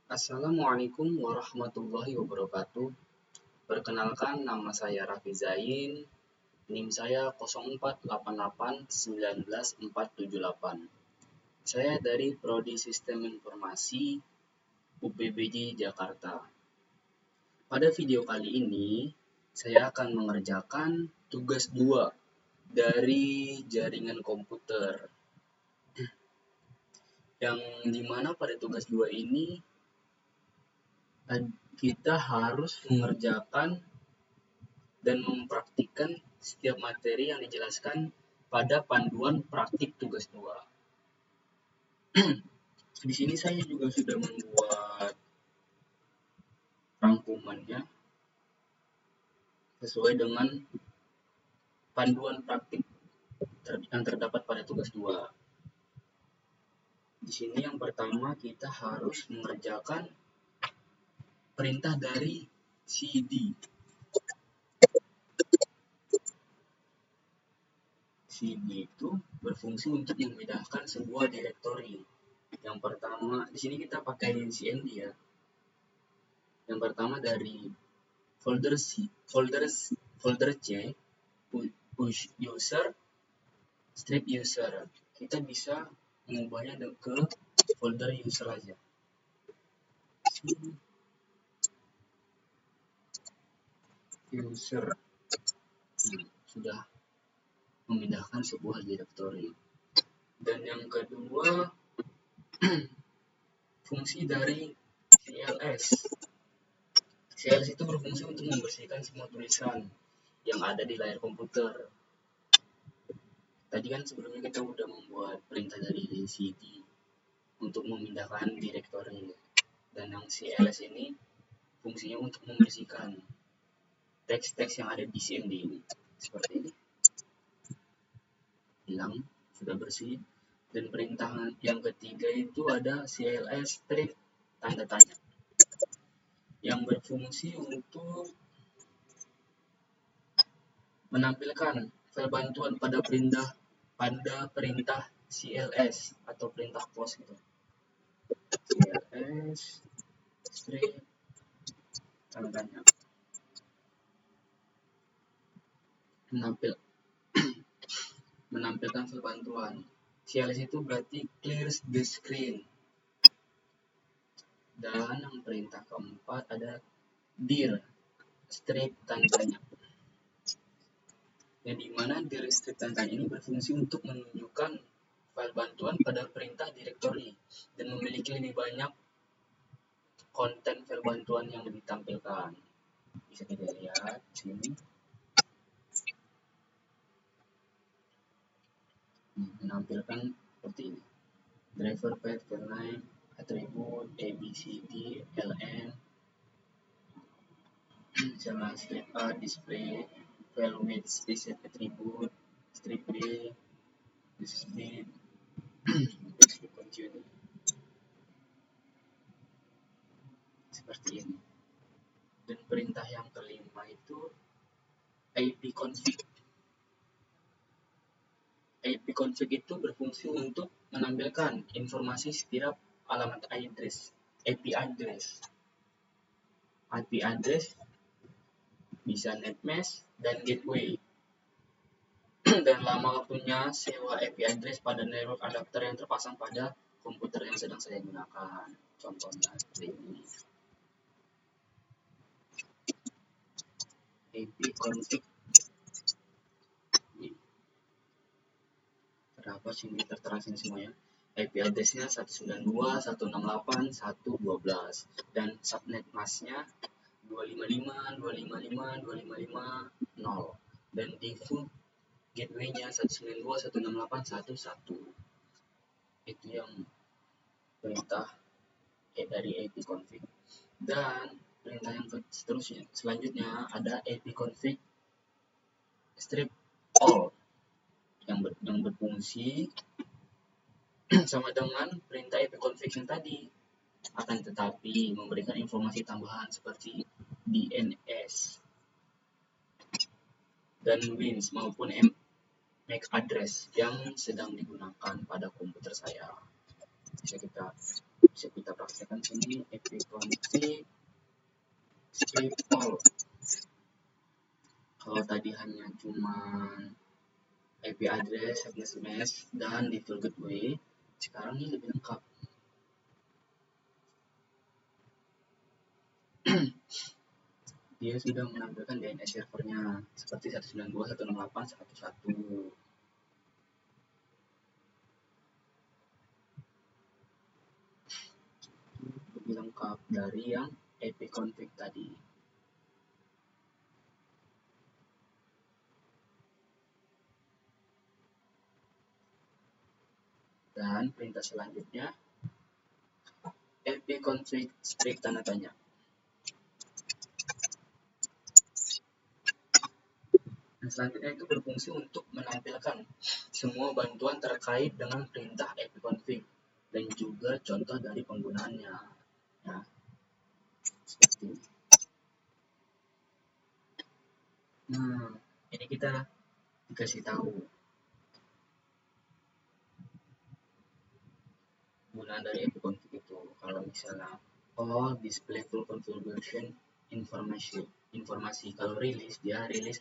Assalamualaikum warahmatullahi wabarakatuh. Perkenalkan, nama saya Raffi Zain. NIM saya 0488191478. Saya dari Prodi Sistem Informasi UPBJ Jakarta. Pada video kali ini, saya akan mengerjakan tugas 2 dari jaringan komputer. Yang dimana pada tugas 2 ini kita harus mengerjakan dan mempraktikkan setiap materi yang dijelaskan pada panduan praktik tugas 2. Di sini saya juga sudah membuat rangkumannya sesuai dengan panduan praktik yang terdapat pada tugas 2. Di sini yang pertama kita harus mengerjakan perintah dari cd. cd itu berfungsi untuk memindahkan sebuah direktori. Yang pertama, di sini kita pakai cmd ya. Yang pertama dari folder C, push user, strip user. Kita bisa mengubahnya ke folder user aja. User sudah memindahkan sebuah direktori. Dan yang kedua, fungsi dari cls. cls itu berfungsi untuk membersihkan semua tulisan yang ada di layar komputer. Tadi kan sebelumnya kita udah membuat perintah dari cd untuk memindahkan direktori. Dan yang cls ini fungsinya untuk membersihkan teks-teks yang ada di cmd ini. Seperti ini. Hilang, sudah bersih. Dan perintah yang ketiga itu ada cls strip tanda tanya yang berfungsi untuk menampilkan file bantuan pada perintah cls atau perintah close gitu. cls strip tanda tanya menampilkan file bantuan. cls itu berarti clears the screen. Dan yang perintah keempat ada dir strip tanda tanya. Yang dimana dir strip tanda tanya ini berfungsi untuk menunjukkan file bantuan pada perintah directory dan memiliki lebih banyak konten file bantuan yang ditampilkan. Bisa kita lihat sini. Menampilkan seperti ini. Driver path, file name, attribute, abcd, ln, sama strip A, display, file with specific attribute, strip B, display, strip continue. Seperti ini. Dan perintah yang kelima itu ipconfig. ipconfig itu berfungsi untuk menampilkan informasi setiap alamat address, IP address bisa netmesh dan gateway. Dan lama waktunya sewa IP address pada network adapter yang terpasang pada komputer yang sedang saya gunakan. Contohnya seperti ini. ipconfig. Terdapat sini tertera sini semuanya. IP address-nya 192.168.112 dan subnet mask-nya 255.255.255.0 dan default gateway-nya 192.168.1.1. Itu yang perintah dari ipconfig. Dan perintah yang selanjutnya ada ipconfig strip all yang berfungsi sama dengan perintah ipconfig yang tadi, akan tetapi memberikan informasi tambahan seperti DNS dan WINS maupun MAC address yang sedang digunakan pada komputer saya. Bisa kita Bisa kita praktekkan sini ipconfig script all. Kalau tadi hanya cuma IP address, subnet mesh, dan default gateway, sekarang ini lebih lengkap. Dia sudah menampilkan DNS servernya seperti 192.168.1.1. Lebih lengkap dari yang ipconfig tadi. Dan perintah selanjutnya ipconfig script tanda tanya. Dan selanjutnya itu berfungsi untuk menampilkan semua bantuan terkait dengan perintah ipconfig dan juga contoh dari penggunaannya. Ya, seperti ini. Nah, ini kita dikasih tahu penggunaan dari ipconfig itu. Kalau misalnya all display full configuration informasi. Kalau rilis, dia rilis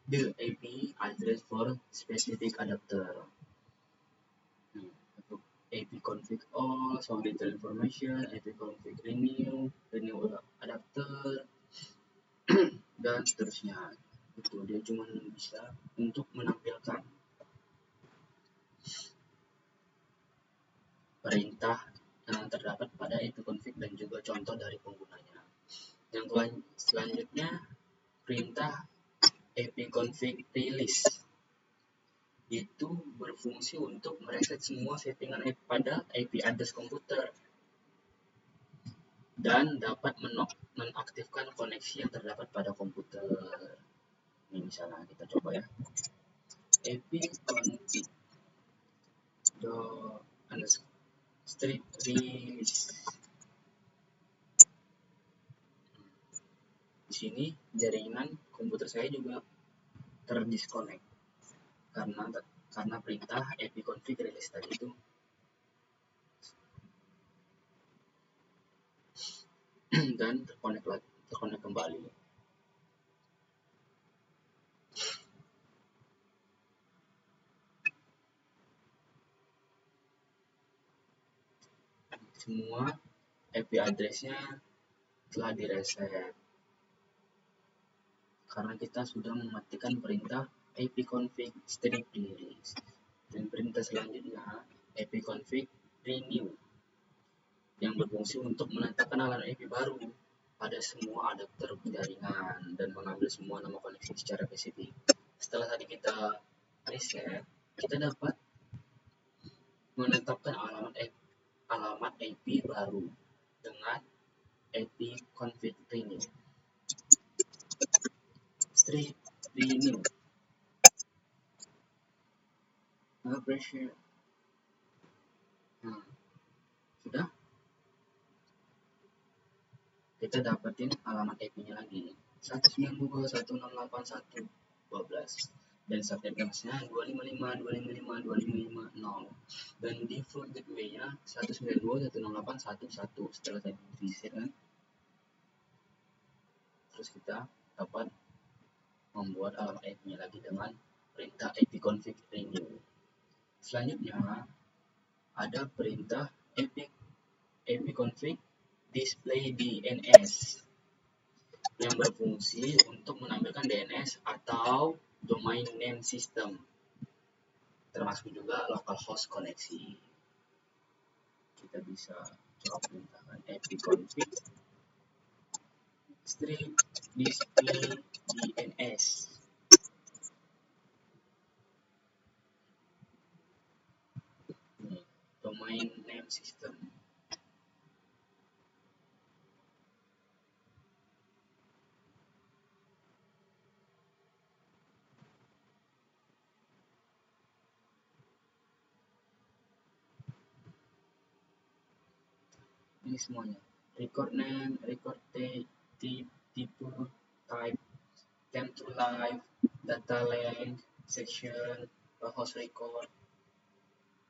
the IP address for specific adapter. Untuk ipconfig all, some detail information, ipconfig renew adapter, dan seterusnya. Itu dia cuma bisa untuk menampilkan perintah yang terdapat pada ipconfig dan juga contoh dari penggunanya. Yang selanjutnya perintah ipconfig release itu berfungsi untuk mereset semua settingan pada IP address komputer dan dapat menaktifkan koneksi yang terdapat pada komputer. Ini misalnya kita coba ya, ipconfig strip release. Di sini jaringan komputer saya juga terdisconnect karena perintah ipconfig release tadi itu dan terkonek kembali. Semua IP address-nya telah direset karena kita sudah mematikan perintah ipconfig strip release. Dan perintah selanjutnya ipconfig renew yang berfungsi untuk menetapkan alamat IP baru pada semua adapter jaringan dan mengambil semua nama koneksi secara spesifik. Setelah tadi kita reset, kita dapat menetapkan alamat IP baru dengan ipconfig renew. Strip renew. Pressure. Sudah? Kita dapetin alamat IP-nya lagi 192.168.1.12 dan subnet mesh-nya 255.255.255.0 dan default gateway-nya 192.168.1.1. Setelah tadi reset kan, terus kita dapat membuat alamat IP-nya lagi dengan perintah ipconfig renew. Selanjutnya ada perintah ipconfig display DNS yang berfungsi untuk menampilkan DNS atau domain name system, termasuk juga localhost koneksi. Kita bisa coba perintahkan ipconfig strip display DNS. Ini domain name system. Ini semuanya, record name, record type, time to live, data length, section, host record,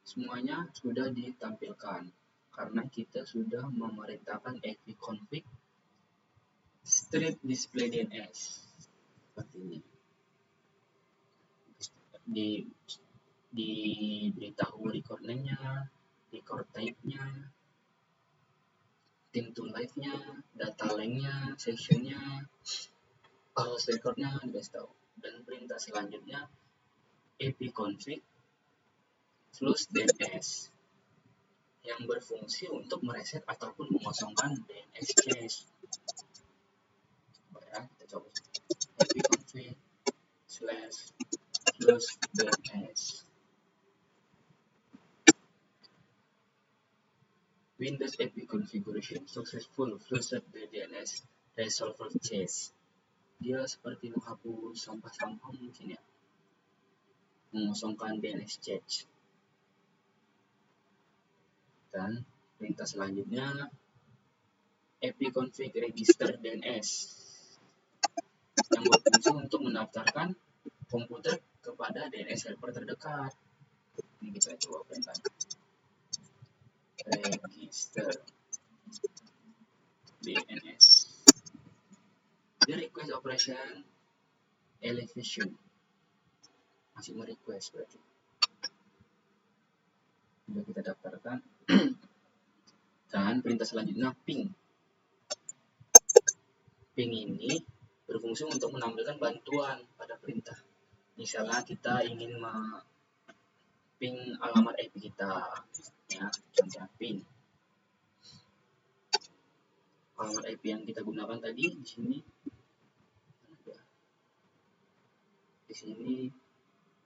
semuanya sudah ditampilkan. karena kita sudah memerintahkan ipconfig strip display DNS seperti ini. Diberitahu record name-nya, record type-nya, tim to live-nya, data length-nya, section-nya, pause record-nya dikasih tahu. Dan perintah selanjutnya ipconfig flush DNS yang berfungsi untuk mereset ataupun mengosongkan DNS cache. Ya, kita coba ipconfig /flush DNS. Windows API configuration successful flushed the DNS resolver cache. Dia seperti menghapus sampah-sampah mungkin ya, mengosongkan DNS cache. Dan perintah selanjutnya ipconfig register DNS yang berfungsi untuk mendaftarkan komputer kepada DNS server terdekat. Ini kita coba perintahnya. Register DNS. The request operation elevation. Masih merequest berarti. Sudah kita daftarkan. Dan perintah selanjutnya ping. Ping ini berfungsi untuk menampilkan bantuan pada perintah. Misalnya kita ingin ping alamat IP kita, ya, contoh ping. Alamat IP yang kita gunakan tadi di sini, di sini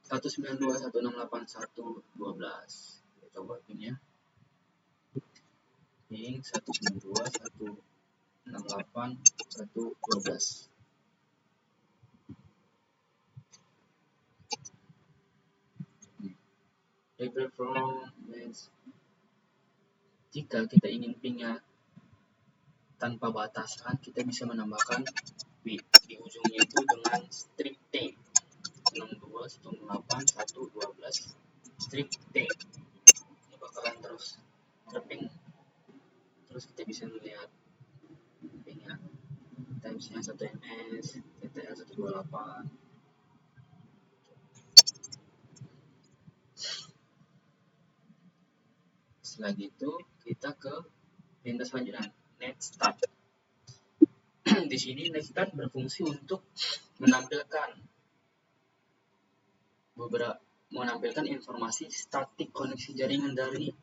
192.168.1.12. Kita coba pingnya. Ping 192.168.1.12. Jika kita ingin pingnya tanpa batasan, kita bisa menambahkan bit di ujungnya itu dengan strip T 62.168.1.12 strip T. Ini bakalan terus terping. Terus kita bisa melihat pingnya, timesnya 1 ms, TTL 128. Setelah itu kita ke perintah selanjutnya, netstart. Di sini netstart berfungsi untuk menampilkan informasi statik koneksi jaringan dari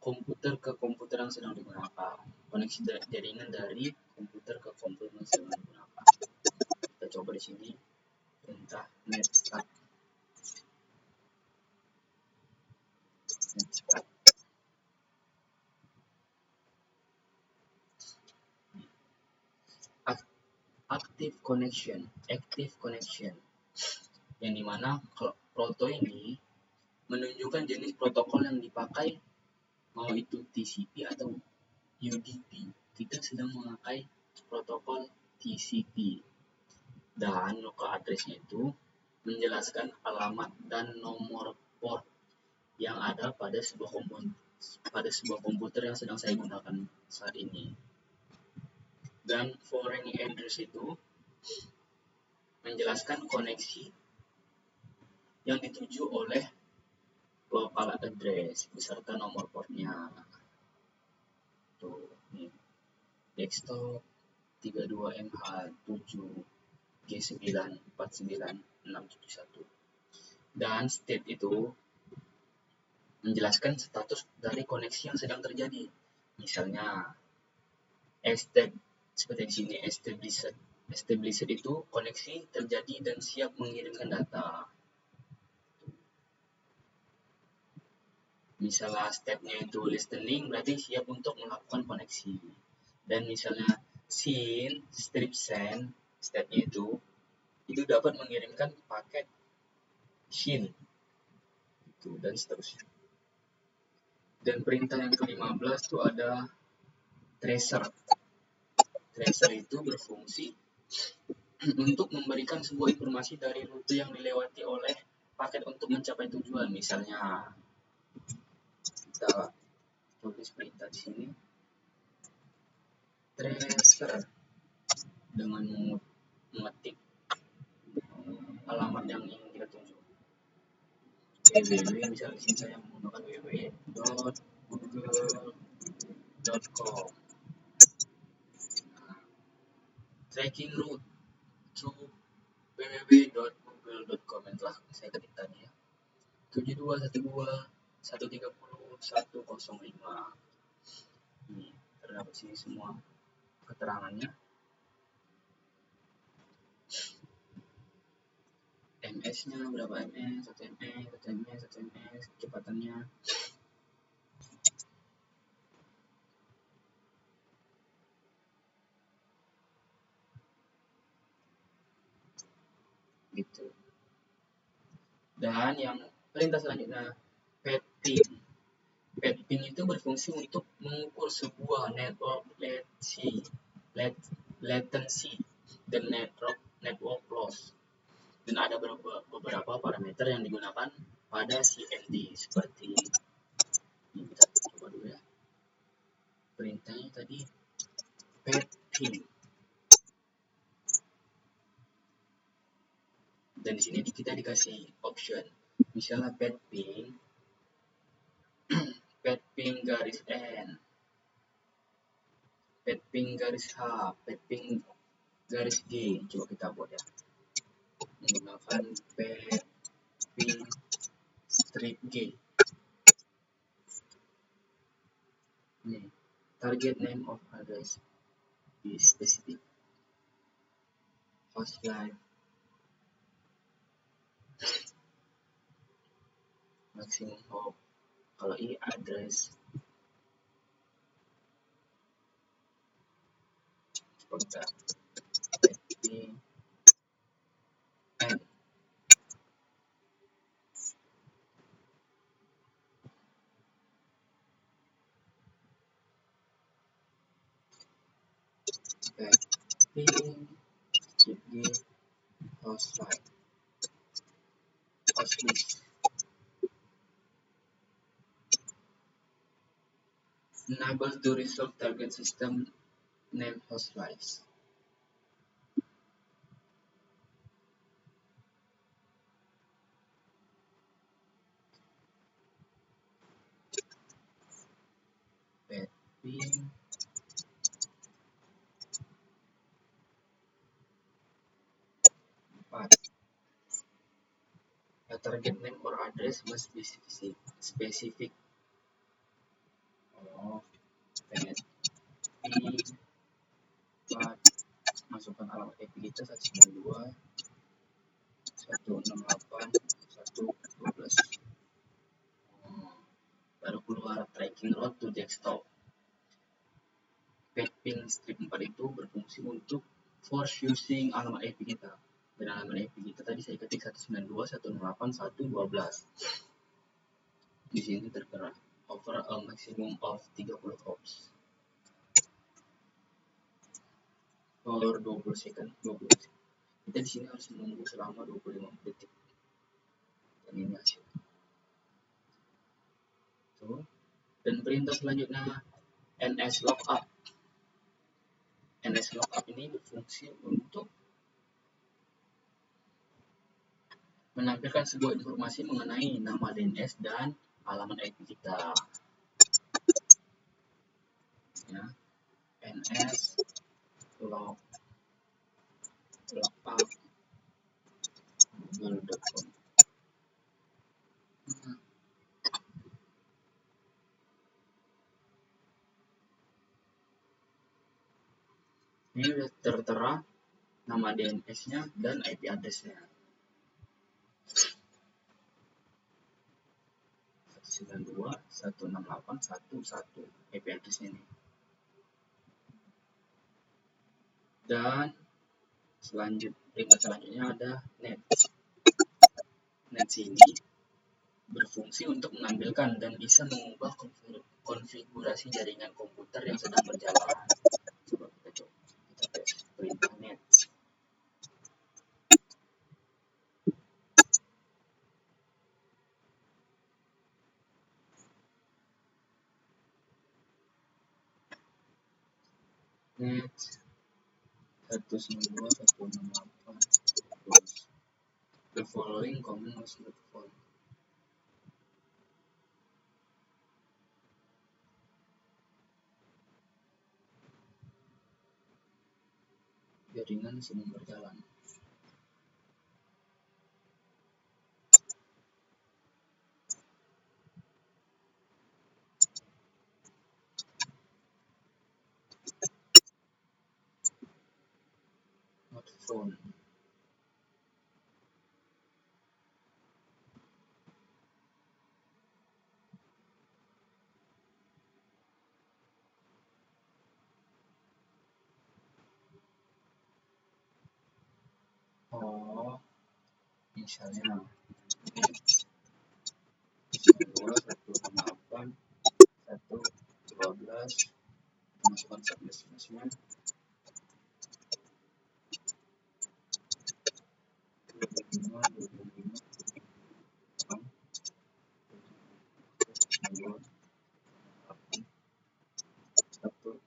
komputer ke komputer yang sedang digunakan. Koneksi jaringan dari komputer ke komputer yang sedang digunakan. Kita coba di sini perintah netstart. Active connection, yang dimana kalau proto ini menunjukkan jenis protokol yang dipakai, mau itu TCP atau UDP. Kita sedang memakai protokol TCP. Dan local address-nya itu menjelaskan alamat dan nomor port yang ada pada sebuah komputer yang sedang saya gunakan saat ini. Dan foreign address itu menjelaskan koneksi yang dituju oleh local address beserta nomor portnya. Tuh, nih. Desktop 32MH7G94961. Dan state itu menjelaskan status dari koneksi yang sedang terjadi. Misalnya seperti di sini, established itu koneksi terjadi dan siap mengirimkan data. Misalnya stepnya itu listening, berarti siap untuk melakukan koneksi. Dan misalnya SYN, strip send, stepnya itu dapat mengirimkan paket SYN, dan seterusnya. Dan perintah yang ke-15 itu ada tracer. Tracer itu berfungsi untuk memberikan sebuah informasi dari rute yang dilewati oleh paket untuk mencapai tujuan. Misalnya kita tulis perintah di sini transfer dengan mengetik alamat yang ingin kita tunjuk. www, misalnya di sini saya menggunakan www.google.com. Tracking route to www.google.com yang telah saya ketik tadi ya. 7212130105. Ini terdapat sini semua keterangannya. MS-nya berapa MS, 1 MS, 1 MS, 1 MS, kecepatannya. Gitu. Dan yang perintah selanjutnya ping. Ping itu berfungsi untuk mengukur sebuah network latency dan network loss. Dan ada beberapa parameter yang digunakan pada CND seperti ini. Kita coba dulu ya. Perintahnya tadi ping. Dan di sini kita dikasih option. Misalnya ping garis N, ping garis H, ping garis G. Coba kita buat ya. Menggunakan ping strip G. Ini target name of address is specific. Hostline. Maximum hop. Kalau ini address. Kita ping N. Ping strip G hostline. Hostlist. Enable to resolve target system name hostlines. Ping a target name or address must be specific. Masukkan alamat IP kita 192.168.1.12. Baru keluar tracking route to desktop. Ping strip 4 itu berfungsi untuk force using alamat IP kita. Dan alamat IP kita tadi saya ketik 192.168.1.12. Di sini tertera over a maximum of 30 hops. For 20 second. Kita di sini harus menunggu selama 25 detik. Dan ini hasil. Tuh. Dan perintah selanjutnya NS lookup. NS lookup ini berfungsi untuk menampilkan sebuah informasi mengenai nama DNS dan alamat IP kita. Ya. NS lookup google.com. Ini sudah tertera nama DNS-nya dan IP address-nya. 192.168.1.1 IP address-nya ini. Dan selanjutnya ada net. Net ini berfungsi untuk mengambilkan dan bisa mengubah konfigurasi jaringan komputer yang sedang berjalan. Coba kita tes perintah net. net 192.168 terus the following command was not found. Jaringan sedang berjalan. Not found. Oh, misalnya 2.168 112 masukkan subnetnya 25 1.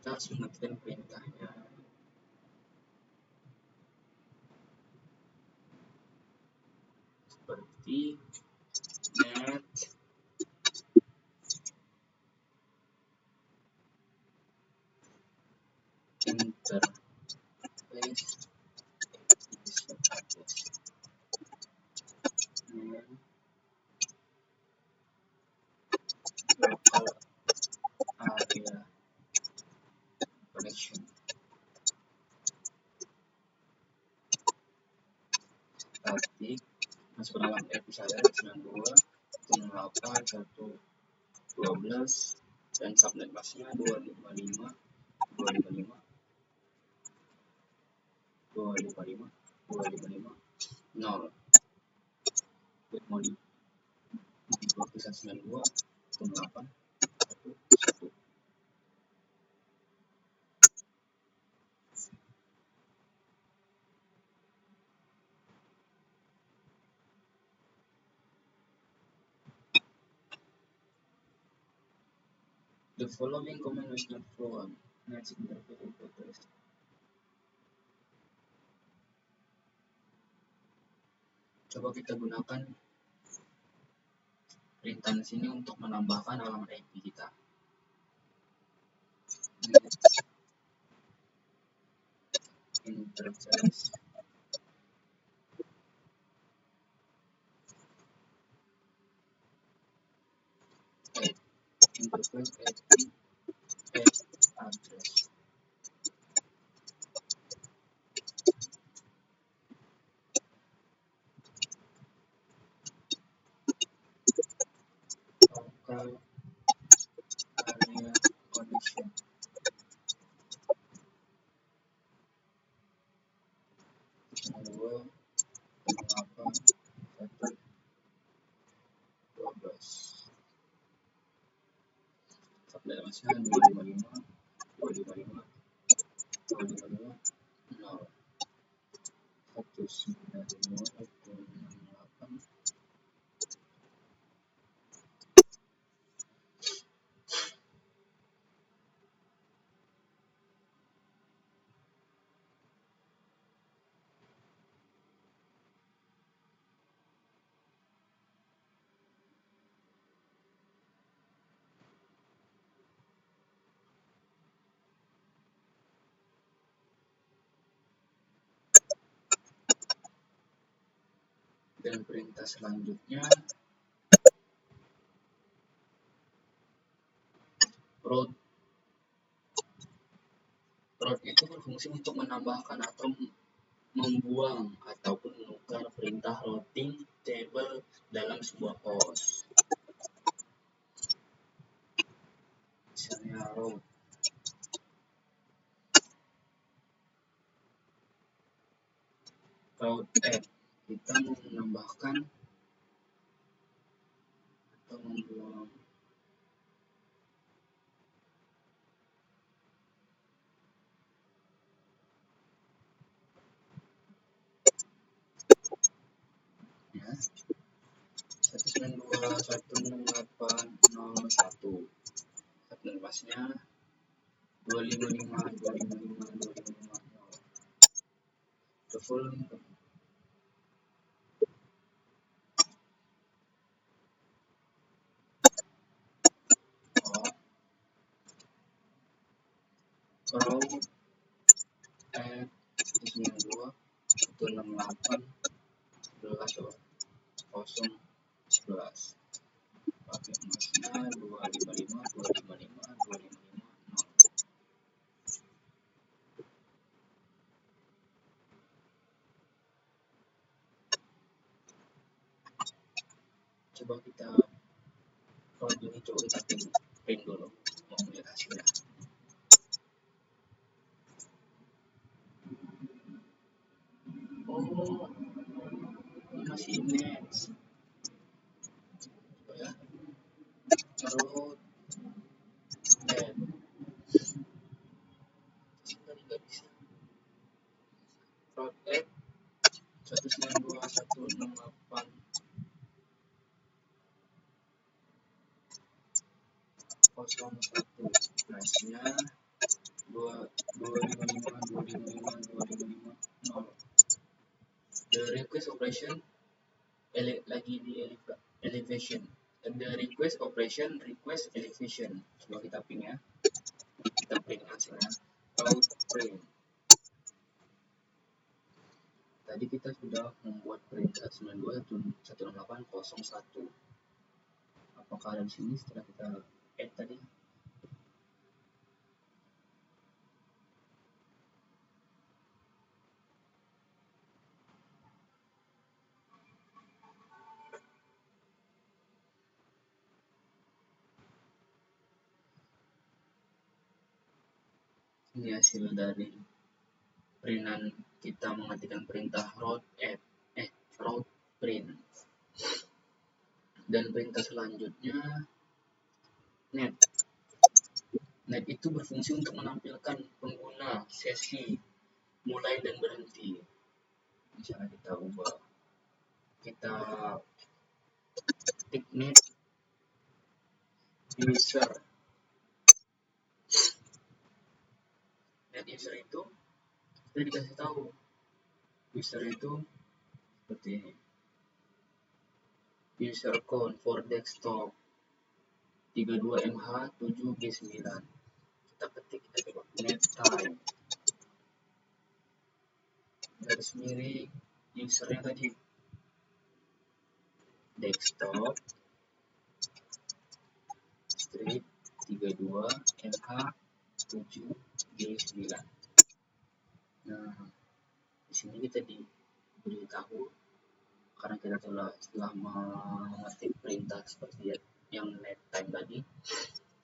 Kita harus mengerti perintahnya. Seperti net interface net local area connection. Static masuk ke dalam misalnya 92.168 112 dan subnet busnya 255 255 255 255 0. Mau di waktu 192.8 1. The following command was not found. Next interface. Coba kita gunakan perintah sini untuk menambahkan alamat IP kita. Interface interface IP address. Local area connection. Dua, apa, 1, 12. Subnet masnya 255 255 255 0 192.168. Dan perintah selanjutnya Route itu berfungsi untuk menambahkan atau membuang ataupun menukar perintah routing table dalam sebuah host. Misalnya route add, kita mau menambahkan atau membuang ya 192.168.01 pasnya 255.255.255.0 full row add 192.168.11 pakai emasnya 255.255.255.0. Coba kita kalau ini coba kita print dulu mau melihat hasilnya. Oh, masih next. Coba ya. Road add. Tadi nggak bisa. Road add 192.168. Price-nya 255.255.255.0. The request operation lagi di elevation. The request operation request elevation. Coba kita ping ya. Kita print hasilnya. Route print. Tadi kita sudah membuat print 192.168.01. Apakah ada di sini setelah kita add tadi? Ini hasil dari printan kita mengetikkan perintah route print. Dan perintah selanjutnya net. Net itu berfungsi untuk menampilkan pengguna sesi mulai dan berhenti. Misalnya kita ubah, kita ketik net user. Net user itu kita dikasih tahu user itu seperti ini. User count for desktop 32MH7G9. Kita ketik, kita coba net time. Garis miring usernya tadi desktop strip 32MH7G9. Nah, di sini kita diberitahu karena kita telah mengetik perintah seperti yang net time tadi,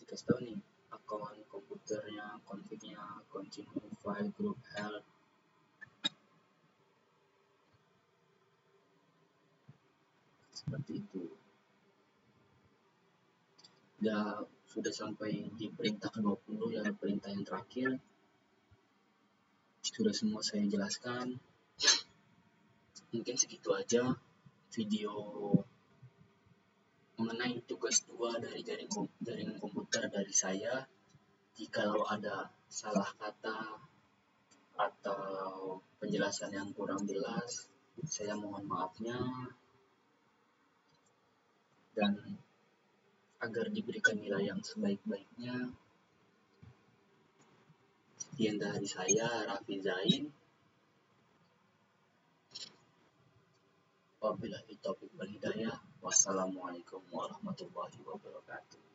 dikasih tahu nih akun komputernya, config-nya, continue, file, group, help. Seperti itu. Ya, sudah sampai di perintah ke-20 ya, perintah yang terakhir. Sudah semua saya jelaskan. Mungkin segitu aja video mengenai tugas 2 dari jaringan komputer dari saya. Jikalau ada salah kata atau penjelasan yang kurang jelas, saya mohon maafnya. Dan agar diberikan nilai yang sebaik-baiknya, sekian dari saya, Raffi Zain. Wabillahi taufiq wal hidayah. Wassalamualaikum warahmatullahi wabarakatuh.